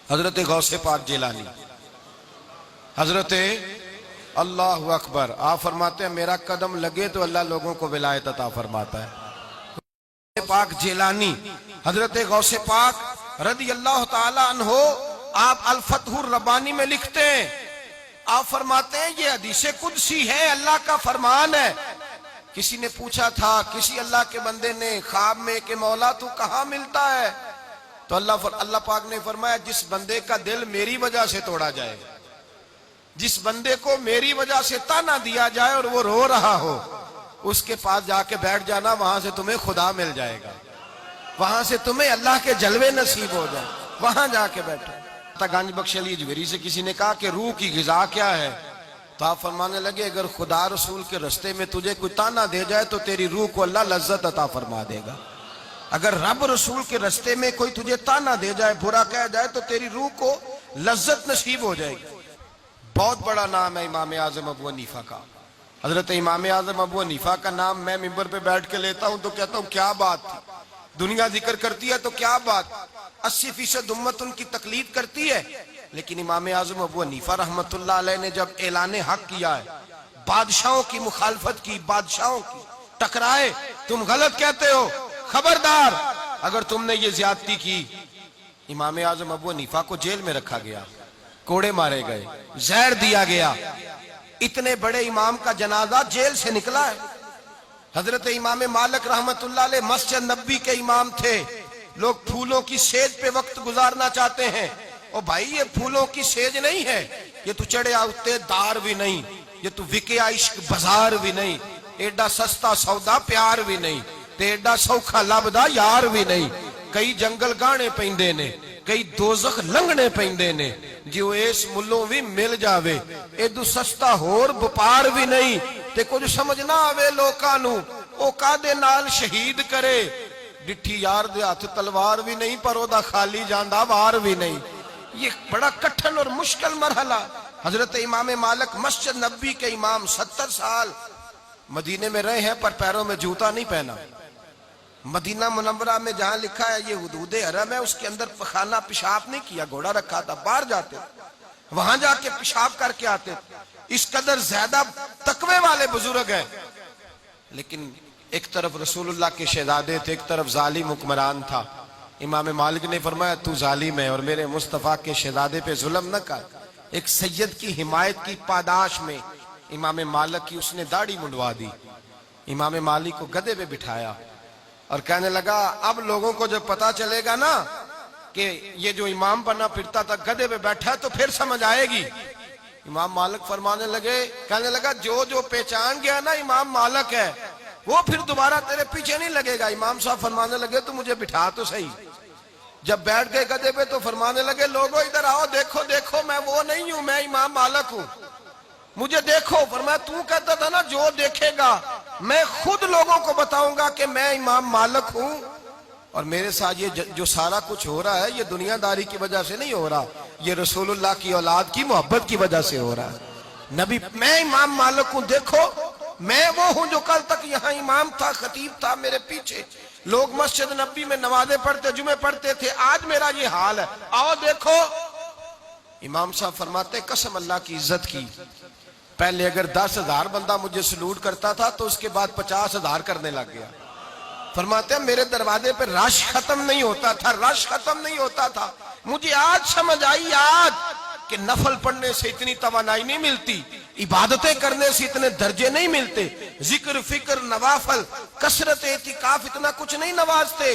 حضرت غوث پاک جیلانی، حضرت اللہ اکبر، آپ فرماتے ہیں میرا قدم لگے تو اللہ لوگوں کو ولایت عطا فرماتا ہے۔ غوث پاک جیلانی حضرت غوث پاک رضی اللہ تعالی عنہ، آپ الفتح الربانی میں لکھتے ہیں، آپ فرماتے ہیں یہ حدیث قدسی ہے، اللہ کا فرمان ہے۔ کسی نے پوچھا تھا کسی اللہ کے بندے نے خواب میں کہ مولا تو کہاں ملتا ہے؟ تو اللہ پاک نے فرمایا جس بندے کا دل میری وجہ سے توڑا جائے، جس بندے کو میری وجہ سے تانا دیا جائے اور وہ رو رہا ہو، اس کے پاس جا کے بیٹھ جانا، وہاں سے تمہیں خدا مل جائے گا، وہاں سے تمہیں اللہ کے جلوے نصیب ہو جائے، وہاں جا کے بیٹھو۔ گنج بخش علی اجمیری سے کسی نے کہا کہ روح کی غذا کیا ہے؟ تو آپ فرمانے لگے اگر خدا رسول کے رستے میں تجھے کوئی تانا دے جائے تو تیری روح کو اللہ لذت عطا فرما دے گا، اگر رب رسول کے رستے میں کوئی تجھے تانا دے جائے، برا کہہ جائے، تو تیری روح کو لذت نصیب ہو جائے گی۔ بہت بڑا نام ہے امام اعظم ابو حنیفہ کا۔ حضرت امام اعظم ابو حنیفہ کا نام میں ممبر پہ بیٹھ کے لیتا ہوں تو کہتا ہوں کیا بات تھی، دنیا ذکر کرتی ہے تو کیا بات، 80% امت ان کی تقلید کرتی ہے، لیکن امام اعظم ابو حنیفہ رحمت اللہ علیہ نے جب اعلان حق کیا ہے، بادشاہوں کی مخالفت کی، بادشاہوں کی ٹکرائے، تم غلط کہتے ہو، خبردار اگر تم نے یہ زیادتی کی۔ امام اعظم ابو حنیفہ کو جیل میں رکھا گیا، کوڑے مارے گئے، زہر دیا گیا، اتنے بڑے امام کا جنازہ جیل سے نکلا ہے۔ حضرت امام مالک رحمت اللہ علیہ مسجد نبی کے امام تھے، لوگ پھولوں کی سیج پہ وقت گزارنا چاہتے ہیں، او بھائی یہ پھولوں کی سیج نہیں ہے، یہ تو چڑھے آتے دار بھی نہیں، یہ تو وکیا عشق بازار بھی نہیں، ایڈا سستا سودا پیار بھی نہیں، تے ایڈا سوکھا لبدا یار بھی نہیں، کئی جنگل گانے پیندے نے، کئی دوزخ لنگنے پیندے نے، جو اس ملوں بھی مل جاوے، ایڈو سستا ہور بپار بھی نہیں، تے کچھ سمجھنا آوے لوکانو، او کادے نال شہید کرے، ڈٹھی یار دے ہاتھ تلوار بھی نہیں، پر او دا خالی جاندہ وار بھی نہیں۔ یہ بڑا کٹھن اور مشکل مرحلہ۔ حضرت امام مالک مسجد نبی کے امام 70 سال مدینے میں رہے ہیں پر پیروں میں جوتا نہیں پہنا۔ مدینہ منورہ میں جہاں لکھا ہے یہ حدود حرم ہے، اس کے اندر خانہ پیشاب نہیں کیا، گھوڑا رکھا تھا، باہر جاتے وہاں جا کے پیشاب کر کے آتے، اس قدر زیادہ تقوی والے بزرگ ہیں۔ لیکن ایک طرف رسول اللہ کے شہزادے تھے، ایک طرف ظالم حکمران تھا۔ امام مالک نے فرمایا تو ظالم ہے اور میرے مصطفیٰ کے شہزادے پہ ظلم نہ کر۔ ایک سید کی حمایت کی پاداش میں امام مالک کی اس نے داڑھی منڈوا دی، امام مالک کو گدھے پہ بٹھایا اور کہنے لگا اب لوگوں کو جب پتا چلے گا نا کہ یہ جو امام بنا پھرتا تھا گدھے پہ بیٹھا تو پھر سمجھ آئے گی۔ امام مالک فرمانے لگے، کہنے لگا جو جو پہچان گیا نا امام مالک ہے وہ پھر دوبارہ تیرے پیچھے نہیں لگے گا۔ امام صاحب فرمانے لگے تو مجھے بٹھا تو صحیح۔ جب بیٹھ گئے گدھے پہ تو فرمانے لگے لوگوں ادھر آؤ، دیکھو دیکھو میں وہ نہیں ہوں، میں امام مالک ہوں، مجھے دیکھو۔ فرمایا تو کہتا تھا نا جو دیکھے گا میں خود لوگوں کو بتاؤں گا کہ میں امام مالک ہوں، اور میرے ساتھ یہ جو سارا کچھ ہو رہا ہے یہ دنیا داری کی وجہ سے نہیں ہو رہا، یہ رسول اللہ کی اولاد کی محبت کی وجہ سے ہو رہا ہے۔ نبی میں امام مالک ہوں، دیکھو میں وہ ہوں جو کل تک یہاں امام تھا، خطیب تھا، میرے پیچھے لوگ مسجد نبی میں نمازیں پڑھتے، جمعے پڑھتے تھے، آج میرا یہ حال ہے، آؤ دیکھو۔ امام صاحب فرماتے قسم اللہ کی عزت کی، پہلے اگر 10,000 بندہ مجھے سلوٹ کرتا تھا تو اس کے بعد 50,000 کرنے لگ گیا۔ فرماتے ہیں میرے دروازے پہ رش ختم نہیں ہوتا تھا، رش ختم نہیں ہوتا تھا۔ مجھے آج سمجھ آئی آج کہ نفل پڑھنے سے اتنی توانائی نہیں ملتی، عبادتیں کرنے سے اتنے درجے نہیں ملتے، ذکر فکر نوافل کثرت اعتکاف اتنا کچھ نہیں نوازتے۔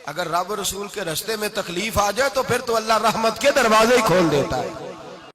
اگر رب رسول کے رستے میں تکلیف آ جائے تو پھر تو اللہ رحمت کے دروازے ہی کھول دیتا ہے۔